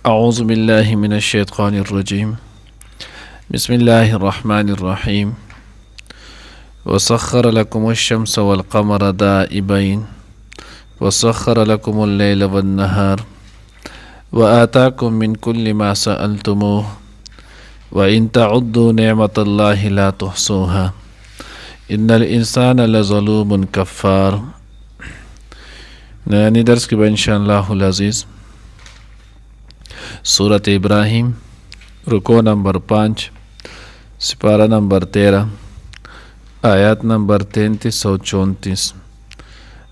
أعوذ بالله من الشيطان الرجيم بسم الله الرحمن الرحيم وسخر لكم الشمس والقمر دائبين وسخر لكم الليل والنهار وآتاكم من كل ما سألتموه وإن تعدوا نعمة الله لا تحصوها إن الإنسان لظلوم كفار. نانی درس کی ان شاء اللہ العزیز سورت ابراہیم رکو نمبر 5 سپارہ نمبر 13 آیات نمبر 33 اور 34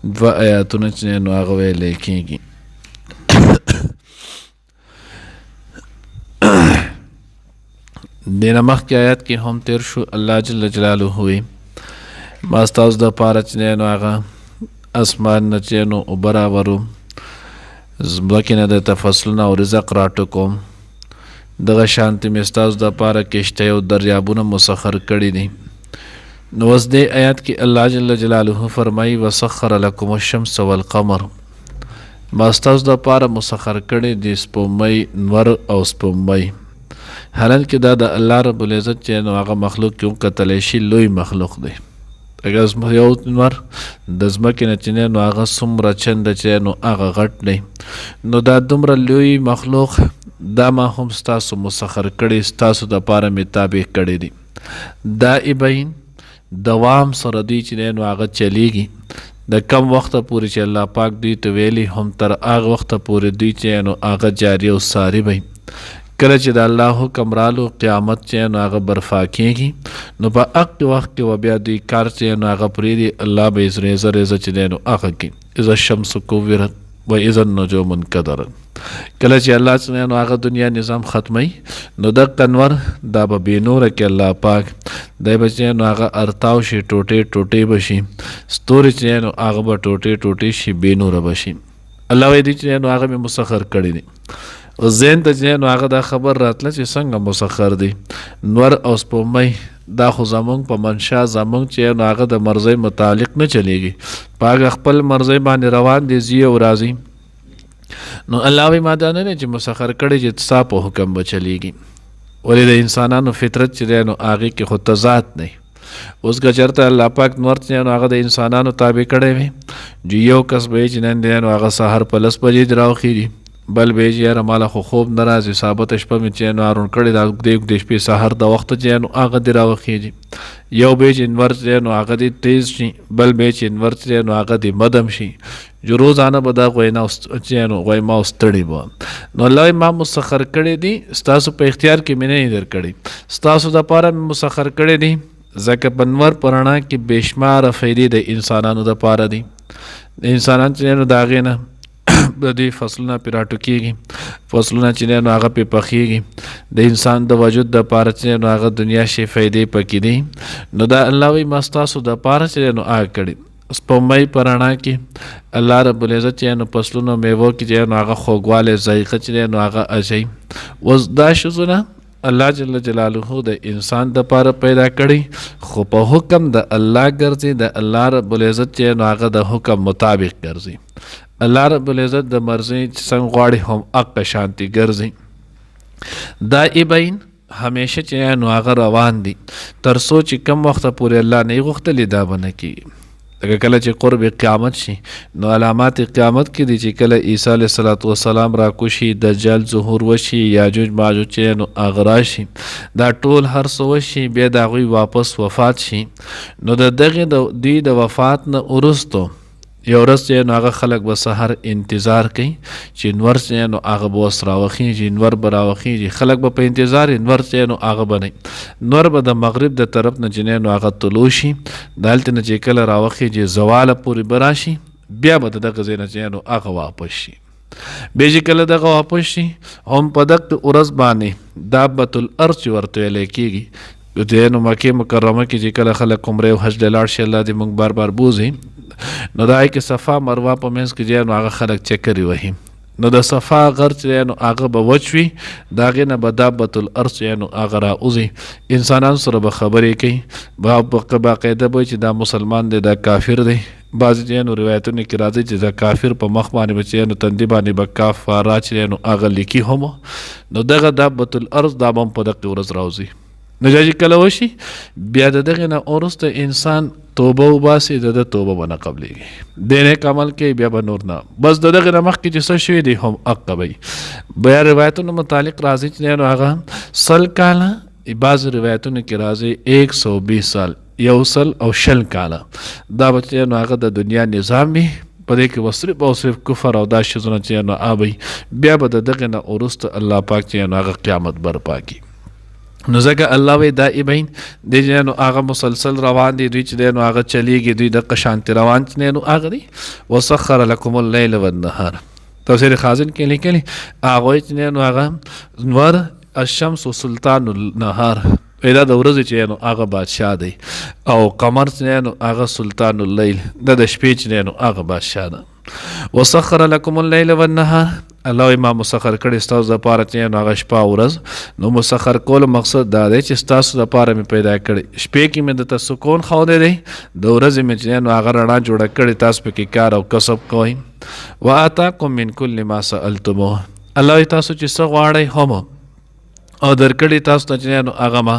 دو آیاتونه چې نو هغه ویل کېږي. دینه مخکې آیات کې هم تیر شو. الله جل جلاله وی ما ستاسو د پاره چې نو هغه اسمان نه چې نو اوبه راورو، ځمکې نه درته فصلونه او رزق راټوکوم، دغه شانتې مې ستاسو دپاره کشتۍ او دریابونه مسخر کړي دي. نو اوس دې آیات کې الله جل جلاله فرمایي وسخر لکم الشمس والقمر، ما ستاسو دپاره مسخر کړي دي سپوږمۍ، نور او سپوږمۍ. حالانکې دا د الله رب العزت چې نو هغه مخلوق کې وکتلی شي لوی مخلوق دی. اگر یو نور د ځمکې نه چې نو هغه څومره چنده چې نو هغه غټ دی، نو دا دومره لوی مخلوق دا ما هم ستاسو مسخر کړي، ستاسو دپاره مې تابع کړي دي. دائبین دوام سره دوی چې نو هغه چلیږي، د کم وخته پورې چې الله پاک دوی ته ویلي هم تر هغه وخته پورې دوی چې نو هغه جاري او ساري وي. کله چې د الله حکم رالو قیامت چې نو هغه برفا کېږي، نو په هغه وخت کې و بیا دوی کار چې نو هغه پرېږدي، الله به ریزه ریزه چې دی نو هغه کې اذا الشمس کوورت و اذا النجوم انکدرت. کله چې الله چې نو هغه دنیا نظام ختموي، نو دغه انور دا به بې نوره کې الله پاک دی به چې نو هغه ارتاو شي، ټوټې ټوټې به شي، ستوري چې نو هغه به ټوټې ټوټې شي، بې نوره به شي. الله وایي دی چې نو هغه مې مسخر کړي دي. ذهن ته چې نو هغه دا خبر راتله چې څنګه مسخر دی. نور او سپوږمۍ دا خو زمونږ په منشا زمونږ چې نو هغه د مرضۍ متعلق نه چلیږي، په هغه خپل مرضۍ باندې روان دي، ځي او راځي. نو الله وایي ما دا نه دی چې مسخر کړی چې ستا په حکم به چلیږي. ولې د انسانانو فطرت چې دی نو هغې کې خو تضاد دی. اوس که چېرته الله پاک نور چې نو هغه د انسانانو تابع کړی وي، چې یو کس به یې چې نن دی نو هغه سهار په 10 بجې راوخېږي، بل به یې چې یاره ماله خو خوب نه راځي، ثابته شپه مې چې نو هارون کړې ده، اوږدې اوږدې شپې سهار د وخته چې نو هغه دې راوخېږي. یو به یې چې انور چې نو هغه دې تیز شي، بل به یې چې انور چې نو هغه دې مدم شي، جو روزانه به دا غوینا چې نو غویما او ستړي به. نو الله ما مسخر کړی دي، ستاسو په اختیار کې مې نه در کړی، ستاسو دپاره مې مسخر کړی دي، ځکه په نور په رڼا کې بېشماره فایدې د انسانانو دپاره دي. د انسانان چې نو د هغې نه د دوی فصلونه پرې راټوکېږي، فصلونه چې نو هغه پرې پخېږي، د انسان د وجود دپاره چې نو هغه دنیا شي فایدې پکې دي. نو دا الله وایي ما ستاسو دپاره چې نو هغه کړي. سپوږمۍ په رڼا کې الله رب العزت چې نو فصلونو میوو کې چې نو هغه خوږوالی ذایقه چې نو هغه اچوي. اوس دا شیزونه الله جل جلاله د انسان دپاره پیدا کړي، خو په حکم د الله ګرځي، د الله رب العزت چې نو هغه د حکم مطابق ګرځي. الله رب العزت د مرضی چې څنګه غواړي هم اقا شانتی ګرځي. دائبین همیشه چې نو هغه روان دي، تر څو چې کم وخته پورې الله نه غوښتلی دا به نه کېږي. لکه کله چې قرب قیامت شي، نو علامات قیامت کې دي چې کله عیسی علیه الصلاة والسلام راکوشي، دجال ظهور وشي، یاجوج ماجوج چې نو هغه راشي، دا ټول هر څه وشي، بیا د هغوی واپس وفات شي. نو د دغې دوی د وفات نه وروستو یو ورځ چې نو هغه خلک به سهار انتظار کوي چې نور چې نو هغه به اوس راوخېږي، نور به راوخېږي، خلک به په انتظار نور چې نو هغه به نه، نور به د مغرب د طرف نه چې نو هغه طلوع شي، دلته نه چې کله راوخېږي زواله پورې به راشي، بیا به د دغه ځای نه چې نو هغه واپس شي. بیا چې کله دغه واپس شي، هم په دغه ورځ باندې دابة الارض چې ورته ویلی کېږي، د نو مکې مکرمه کې چې کله خلک عمرې او حج له لاړ شي، الله دې موږ بار بار بوځي، نو دا کې صفا مروه په منځ کې چې نو هغه خلک چکرې وهي، نو د صفا غر چې نو هغه به وچوي د هغې نه به دابة الارض چې نو هغه راوځي انسانانو سره به خبرې کوي باقاعده به چې دا مسلمان دی دا کافر دی بعضې چې نو روایتونو کې راځي چې د کافر په مخ باندې به چې نو تندي باندې به کافاره چې نو هغه لیکي هم نو دغه دابة الارض دا به هم په دغې ورځ راوځي نو چې کله وشي بیا د دغې نه وروسته انسان توبه وباسي د ده توبه به نه قبلېږي د نیک عمل کوي بیا به نور نه بس د دغې نه مخکې چې څه شوي دي هم حق کوي بیا روایتونو متعلق راځي چې نو هغه 100 کاله بعض روایتونو کې راځي 120 سال 100 کاله دا به چې نو هغه د دنیا نظام وي په دې کې به صرف کفر او دا شیزونه چې نو آبی بیا به د دغې نه وروسته الله پاک چې نو هغه قیامت برپا کړي نو ځکه الله وی دائبین دی چې نو هغه مسلسل روان دي دوی چې دی نو هغه چلیږي دوی د قشانتي روان چې نو هغه دي وسخر لکم اللیل والنهار تفسیر خازن کې لیکلي هغه چې نو هغه نور الشمس سلطان النهار پیدا د ورځې چې نو هغه بادشاه دی او قمر چې نو هغه سلطان اللیل د شپې چې نو هغه بادشاه ده وسخر لکم اللیل والنهار الله ما مسخر کړي ستاسو دپاره چې نو هغه شپه او ورځ نو مسخر کولو مقصد دا دی چې ستاسو دپاره مې پیدا کړي شپې کې مې درته سکون ښودی دی د ورځې مې چې نو هغه رڼا جوړه کړې تاسو پکې کار او کسب کوئ وآتاکم من کل ما سألتموه الله تاسو چې څه غواړئ هم او درکړي تاسو ته چې نو هغه ما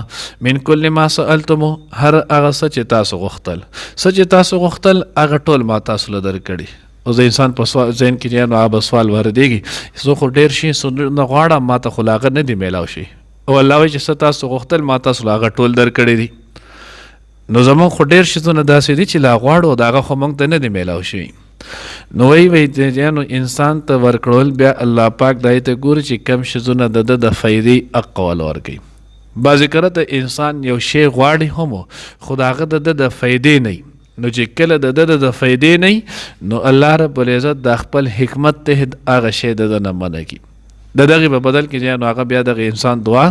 من کل ما سألتموه هر هغه څه چې تاسو غوښتل څه چې تاسو غوښتل هغه ټول ما تاسو له درکړي او د انسان په ذهن کې چې نو هغه سوال وردېږي زه خو ډېر شي نه غواړم ما ته خو لا هغه نه دي میلاو شي او الله وایي چې څه تاسو غوښتل ما تاسو له هغه ټول درکړي دي نو زموږ خو ډېر شیزونه داسې دي چې لا غواړو د هغه خو موږ ته نه دي میلاو شوي نو وایي چې نو انسان ته ورکړل بیا الله پاک دای ته ګوري چې کم شیزونه د ده د فایدې حق ول ورکوي بعضې کله د انسان یو شی غواړي هم خو د هغه د ده د فایدې نه نو چې کله د ده د فایدې نه نو الله رب العزت د خپل حکمت تحت هغه شی د ده نه منع کړي د دغې په بدل کې چې نو هغه بیا دغه انسان دعا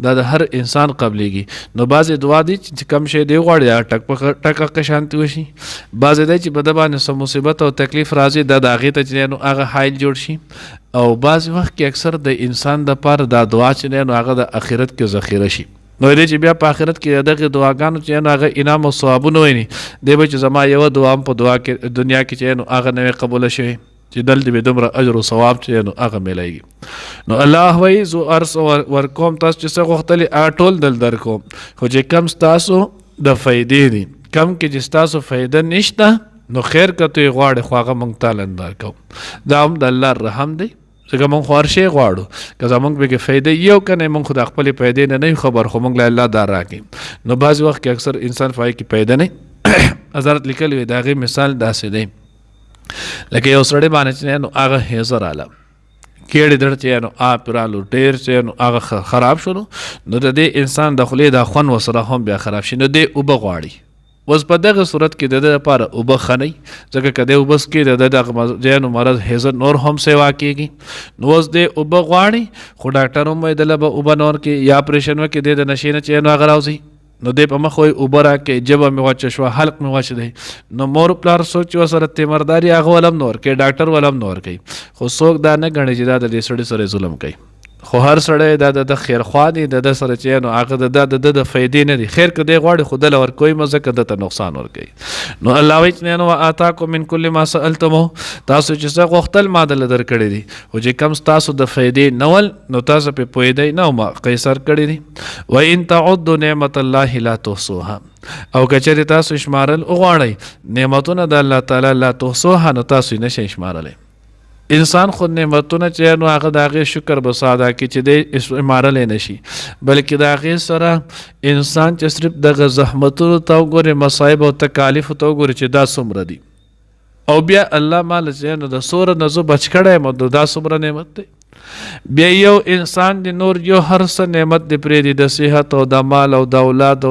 دا د هر انسان قبلېږي نو بعضې دعا دی چې کم شی دی غواړي هغه ټک په ټک که شانتي وشي بعضې دی چې په ده باندې څه مصیبت او تکلیف راځي دا د هغې ته چې نو هغه حایل جوړ شي او بعضې وخت کې اکثر د انسان دپاره دا دعا چې دی نو هغه د آخرت کې ذخیره شي نو دی چې بیا په آخرت کې دغې دعاګانو چې نو هغه انعام او ثوابونه ویني دی به چې زما یوه دعا هم په دنیا کې چې نو هغه نه وي قبوله شوې چې دلته به دومره اجر او ثواب چې نو هغه میلایږي نو الله وایي زه هر څه ورکوم تاسو چې څه غوښتلې هغه ټول دل درکوم خو چې کم ستاسو د فایدې دي کم کې چې ستاسو فایده نشته نو خیر که تو یې غواړې خو هغه موږ تاله درکوم دا هم د الله رحم دی ځکه موږ خو هر شی غواړو که زموږ پکې فایده یو که نه موږ خو د خپلې پیدې نه نه خبر خو موږ له الله دا راکړي نو بعضې وخت کې اکثر انسان په هغې کې پیدا نه حضرت لیکلی وي د هغې مثال داسې دی لکه یو سړی باندې چې نو هغه هیزه راله کېړې دړ چې نو آب رالو ډېر چې نو هغه خراب شو نو د دې انسان د خولې دا خوند ورسره هم بیا خراب شي نو دی اوبه غواړي اوس په دغه صورت کې د ده لپاره اوبه ښه نه وي ځکه که دی اوبه څکي د ده دغه مرض هیزه نور هم سیوا کېږي نو اوس دی اوبه غواړي خو ډاکټر هم وایي دله به اوبه نه ورکړي یا اپریشن وکړي دی د نشې نه چې نو هغه راوځي نو دی په مخ وایي اوبه راکړئ ژبه مې وچه شوه حلق مې وچ دی نو مور پلار څوک چې ورسره تیمرداري هغه ولم نه ورکوي ډاکټر ولم نه ورکوي خو څوک دا نه ګڼي چې دا د دې سړي سره ظلم کوي خو هر سړی دا د خیرخوا دی د ده سره چې نو هغه د ده د فایدې نه دی خیر که دی غواړي خو دله ورکوي مه ځکه ده ته نقصان ورکوي نو الله وایي چې نو وآتاکم من کل ما سألتموه تاسو چې څه غوښتل ما دله درکړي دي خو چې کم ستاسو د فایدې نه ول نو تاسو پرې پوهېدئ نه ما قیصر کړي دي وان تعدوا نعمت الله لا تحصوها او که چېرې تاسو شمارل وغواړئ نعمتونه د الله تعالی لا تحصوها نو تاسو یې نشئ شمارلی انسان خود نعمتونه چې نو هغه د هغې شکر به ادا کړي چې دی شمارلی نه شي بلکې د هغې سره انسان چې صرف دغه زحمتونو ته وګوري مصایب او تکالیفو ته وګوري چې دا څومره دي او بیا الله ماله چې نو د څوره نه زه بچ کړی یم دا څومره نعمت دی بیا یو انسان دی نور یو هر څه نعمت دی پرېږدي د صحت او د مال او د اولاد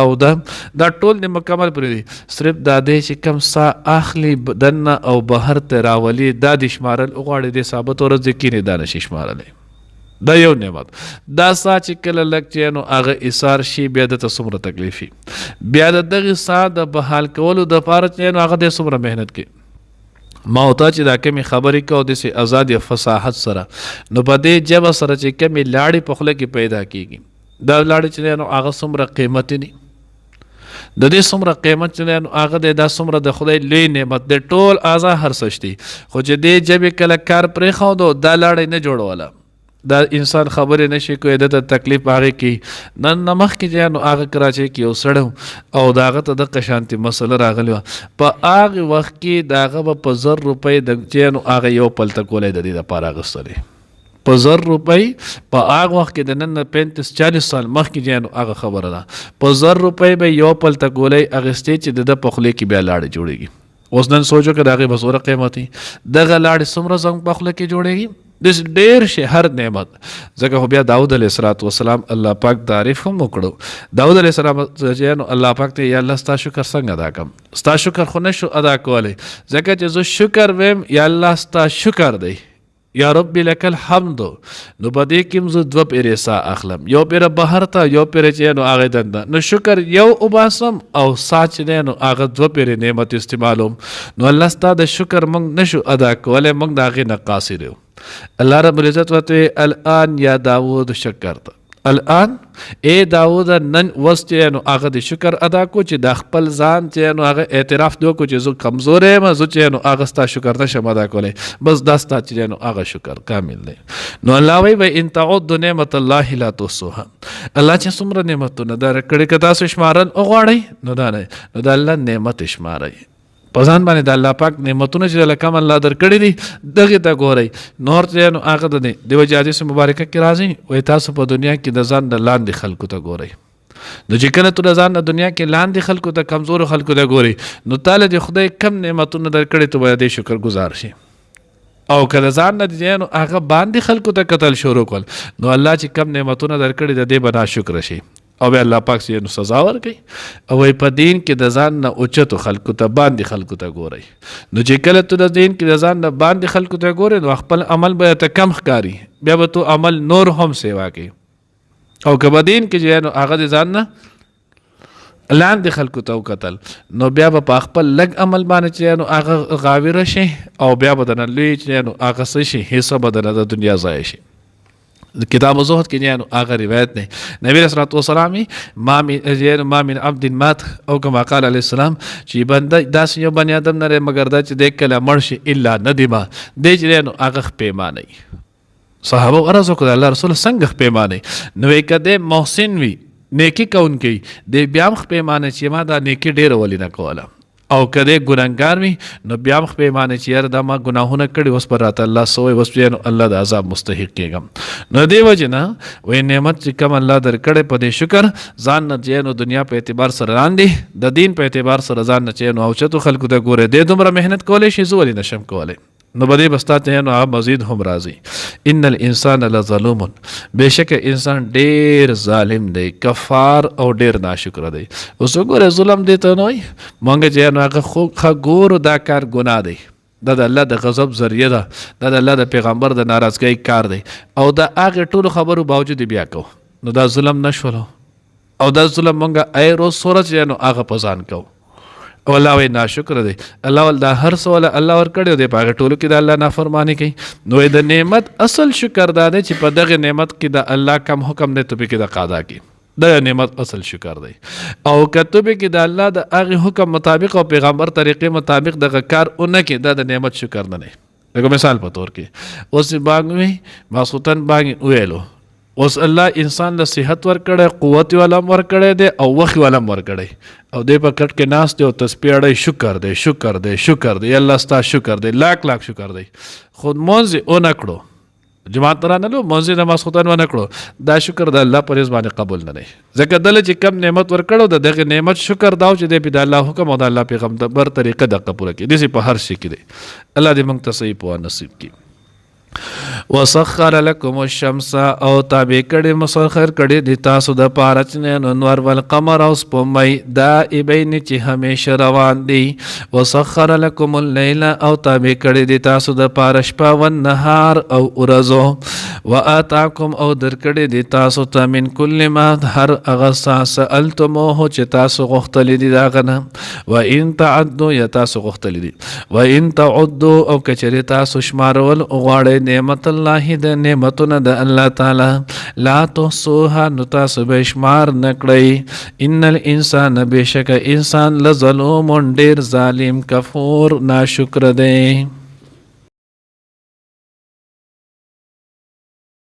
او دا ټول دی مکمل پرېږدي صرف دا دی چې کم ساه اخلي دننه او بهر ته راولي دا د شمارل وغواړي د ثابت ورځ د کینې دا نشي شمارلی دا یو نعمت دا ساه چې کله لږ چې نو هغه ایثار شي بیا دته څومره تکلیف وي بیا د دغې ساه د بحال کولو دپاره چې نو هغه دی څومره محنت کوي ما او ته چې دا کمی خبرې کوو داسې ازاد فصاحت سره، نو په دې ژبه سره چې کمی لاړې په خوله کې پیدا کېږي، دا لاړې چې دی نو هغه څومره قیمتي دي، د دې څومره قیمت چې دی نو هغه دی دا څومره د خدای لوی نعمت دی، ټول اعضا هر څه شته، خو چې دې ژبې کله کار پرېښودو دا لاړې نه جوړوله، دا انسان خبرې نشي کوی، د ته تکلیف هغې کې نن نه مخکې چې نو هغه کراچۍ کې یو سړی او د هغه ته دقه شانتې مسله راغلې وه، په هغې وخت کې د هغه به په 1000 روپۍ د چې نو هغه یو پلته کولی د دې دپاره اخیستلی، په 1000 روپۍ په هغه وخت کې د نن نه 35-40 سال مخکې چې نو هغه خبره ده، په 1000 روپۍ به یو پلته کولی اخیستې چې د ده په خولې کې بیا لاړې جوړېږي. اوس نن سوچو که د هغې به څومره قیمتي دغه لاړې څومره زنګ په خوله کې جوړېږي، دس ډیر شي هر نعمت. ځکه خو بیا داود علیه السلام الله پاک تعریف هم وکړو، داود علیه السلام نو الله پاک ته یا الله ستا شکر څنګه ادا کړم، ستا شکر خو نشو ادا کولی، ځکه چې زه شکر ویم یا الله ستا شکر دی یا ربی لک الحمد، نو په دې کې زه 2 پیرې سا اخلم، یو پیره بهر ته یو پیره چې نو هغې دنده، نو شکر یو وباسم او سا چې دی نو هغه 2 پیرې نعمت استعمالوم، نو الله ستا د شکر موږ نشو ادا کولی، موږ د هغې نه قاصر یو. الله رب العزت ورته الان یا داود شکرت، الان اے داود نن وس چې نو هغه د شکر ادا کو چې د خپل ځان چې نو هغه اعتراف دی کو چې زه کمزور یم، زه چې نو هغه ستا شکر نشم ادا کولی، بس دا ستا چې نو هغه شکر کامل دی. نو الله وایي و ان تعدوا نعمت الله لا تحصوها، الله چې څومره نعمتونه درکړي که تاسو شمارل وغواړئ نو دا نه، نو د الله نعمت شمارئ په ځان باندې، د الله پاک نعمتونه چې لکم الله درکړي دي دغې ته ګورئ، نور چې نو هغه د دی د وجې حدیث مبارکه کې راځي وایي تاسو په دنیا کې د ځان د لاندې خلکو ته ګورئ، نو چې کله تو د ځان د دنیا کې لاندې خلکو ته کمزورو خلکو ته ګورئ نو تاله د خدای کم نعمتونه درکړي ته باید د شکر ګزار شي، او که د ځان نه دی نو هغه باندې خلکو ته قتل شروع کول نو الله چې کم نعمتونه درکړي د دې به ناشکر شي، او بیا الله پاک سي نو سزا ورکوي. او په دین کې د ځان نه اوچتو خلکو ته باندې خلکو ته ګورئ، نو چې کله تو د دین کې د ځان نه باندې خلکو ته ګورئ نو خپل عمل به ته کم ښکاري، بیا به تو عمل نور هم سیوا کوي، او که په دین کې چې نو هغه د ځان نه لاندې خلکو ته وکتل نو بیا به په خپل لږ عمل باندې چې نو هغه غاویره شي، او بیا به دنه لوی چې نو هغه څه شي حصه به دنه د دنیا ضایع شي. کتاب زهد کې نو هغه روایت دی، نبی رسول الله والسلام ما من عبد مات او کما قال علیه السلام چې بنده داسې یو بنی آدم نه مگر دا چې د کله مړ شي الا ندیمه دی چې نو هغه پیمانه صحابه عرض وکړه الله رسول څنګه پیمانه نو کده محسن وي نیکی کوونکی د بیا مخ پیمانه چې ما دا نیکی ډیره ولې نه کوله، او کده ګناهګار وي نو بیا مخ پیمانه چې یاره دا ما ګناهونه کړي اوس پر راته الله سوی اوس نو الله د عذاب مستحق کېږم. نو دې وجې نه وایي نعمت چې کم الله درکړی په دې شکر ځان نه چې نو دنیا په اعتبار سره لاندې د دین په اعتبار سره ځان نه چې نو اوچتو خلکو ته ګورې دې دومره محنت کولی شي زه ولې نشم کولی، نو بدې بستا ته نو مزید هم راځي. ان الانسان لظلوم، بېشکه انسان ډېر ظالم دی، کفار او ډېر ناشکره دی. اوس وګوره ظلم دی ته نه وایي مونږ چې نو هغه ښه ګورو دا کار ګناه دی، دا د الله د غضب ذریعه ده، دا د الله د پیغمبر د ناراضګۍ کار دی، او د هغې ټولو خبرو باوجود بیا کوو نو دا ظلم نشولو، او دا ظلم مونږ ای روز صورت چې نو هغه په ځان کوو، او الله وایي ناشکر دی، الله ول دا هر څه وله الله ورکړی دی په هغې ټولو کې د الله نافرماني کوي. نو د نعمت اصل شکر دا دی چې په دغې نعمت کې د الله کم حکم دی ته پکې د قادا کې، د نعمت اصل شکر دی، او که ته پکې د الله د هغې حکم مطابق او پیغمبر طریقې مطابق دغه کار ونه کې دا د نعمت شکر نه دی. لکه مثال په طور کې اوس بانګ وي ماسخوتن بانګ ویلو، اوس الله انسان له صحت ورکړی، قوت والا ورکړی دی او وخت والا ورکړی، او دی په کټ کې ناست دی او تسبیح اړی شکر دی شکر دی شکر دی الله ستا شکر دی لاک لاک شکر دی، خود مونځ یې ونه کړو جماعت ته رانلو مونځ یې د ماسخوتن ونه کړو، دا شکر د الله په رض باندې قبول نه دی، ځکه دله چې کم نعمت ورکړو د دغې نعمت شکر دا و چې دی پې د الله حکم او د الله پیغمبر طریقه دقه پوره کړي، داسې په هر شي کې دی. الله دې موږ ته صحیح پوهه نصیب کړي. وسخر لكم الشمس او تابع کړي مسخر کړي د تاسو د پاره چې انوار والقمر او سپومۍ دائبین چې همیشه روان دي. وسخر لكم الليل او تابع کړي د تاسو د پاره شپه او نهار او ورځو. واتاکم او درکړي د تاسو ته من کل ما هر هغه سألتموه چې تاسو غوښتلی دي داغنه. وان تعدوا یا تاسو غوښتلی دي. وان تعدوا او کچری تاسو شمارول غواړئ نعمت الله د نعمتونه د الله تعالی لا تحصوها نو تاسو به شمار نکړئ. ان الانسان بشک انسان لظلوم ډیر ظالم کفور ناشکر دی.